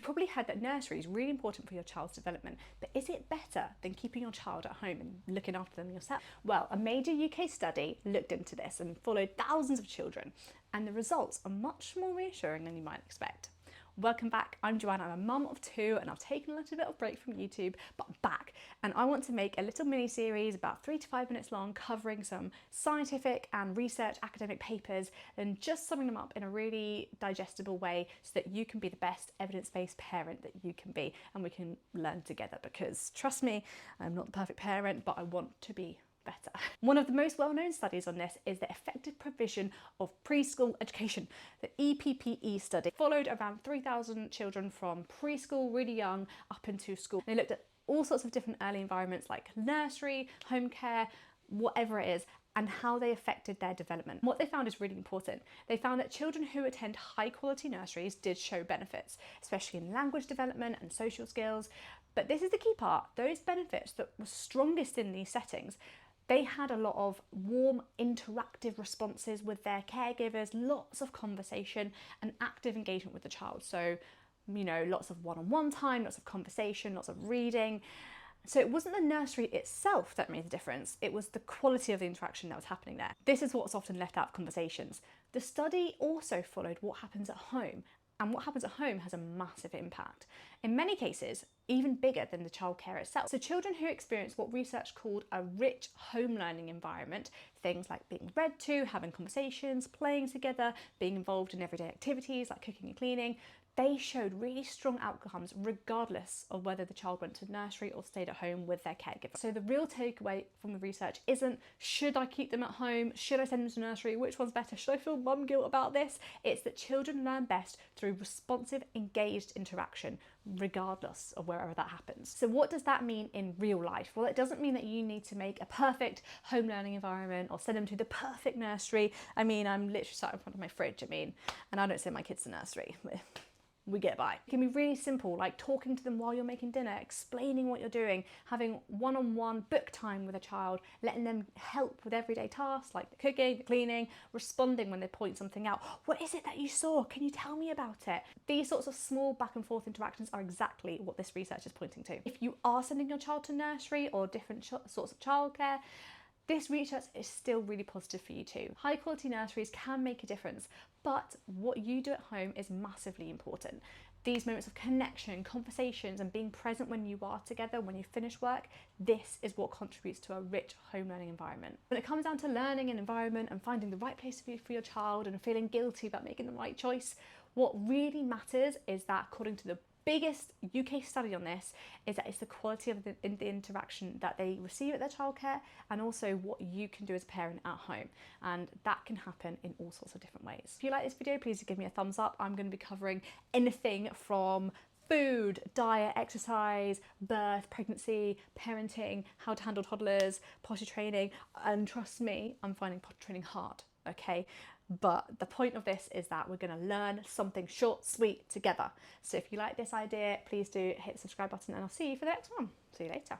probably heard that nursery is really important for your child's development, but is it better than keeping your child at home and looking after them yourself? Well, a major UK study looked into this and followed thousands of children, and the results are much more reassuring than you might expect. Welcome back, I'm Joanna, I'm a mum of 2 and I've taken a little bit of break from YouTube, but I'm back and I want to make a little mini series about 3 to 5 minutes long covering some scientific and research academic papers and just summing them up in a really digestible way so that you can be the best evidence-based parent that you can be and we can learn together, because trust me, I'm not the perfect parent, but I want to be better. One of the most well-known studies on this is the effective provision of preschool education. The EPPE study followed around 3,000 children from preschool, really young, up into school. They looked at all sorts of different early environments like nursery, home care, whatever it is, and how they affected their development. What they found is really important. They found that children who attend high quality nurseries did show benefits, especially in language development and social skills. But this is the key part, those benefits that were strongest in these settings, they had a lot of warm, interactive responses with their caregivers, lots of conversation and active engagement with the child. So, you know, lots of one-on-one time, lots of conversation, lots of reading. So it wasn't the nursery itself that made the difference, it was the quality of the interaction that was happening there. This is what's often left out of conversations. The study also followed what happens at home, and what happens at home has a massive impact. In many cases, even bigger than the childcare itself. So children who experience what research called a rich home learning environment, things like being read to, having conversations, playing together, being involved in everyday activities like cooking and cleaning, they showed really strong outcomes regardless of whether the child went to nursery or stayed at home with their caregiver. So the real takeaway from the research isn't, should I keep them at home? Should I send them to nursery? Which one's better? Should I feel mum guilt about this? It's that children learn best through responsive, engaged interaction, regardless of wherever that happens. So what does that mean in real life? Well, it doesn't mean that you need to make a perfect home learning environment or send them to the perfect nursery. I mean, I'm literally sat in front of my fridge, and I don't send my kids to nursery. We get by. It can be really simple, like talking to them while you're making dinner, explaining what you're doing, having one-on-one book time with a child, letting them help with everyday tasks like the cooking, the cleaning, responding when they point something out. What is it that you saw? Can you tell me about it? These sorts of small back and forth interactions are exactly what this research is pointing to. If you are sending your child to nursery or different sorts of childcare, this research is still really positive for you too. High quality nurseries can make a difference, but what you do at home is massively important. These moments of connection, conversations, and being present when you are together, when you finish work, this is what contributes to a rich home learning environment. When it comes down to learning an environment and finding the right place for your child and feeling guilty about making the right choice, what really matters is that, according to the biggest UK study on this, is that it's the quality of the interaction that they receive at their childcare and also what you can do as a parent at home, and that can happen in all sorts of different ways. If you like this video, please give me a thumbs up. I'm going to be covering anything from food, diet, exercise, birth, pregnancy, parenting, how to handle toddlers, potty training, and trust me, I'm finding potty training hard, okay? But the point of this is that we're going to learn something short, sweet together. So if you like this idea, please do hit the subscribe button and I'll see you for the next one. See you later.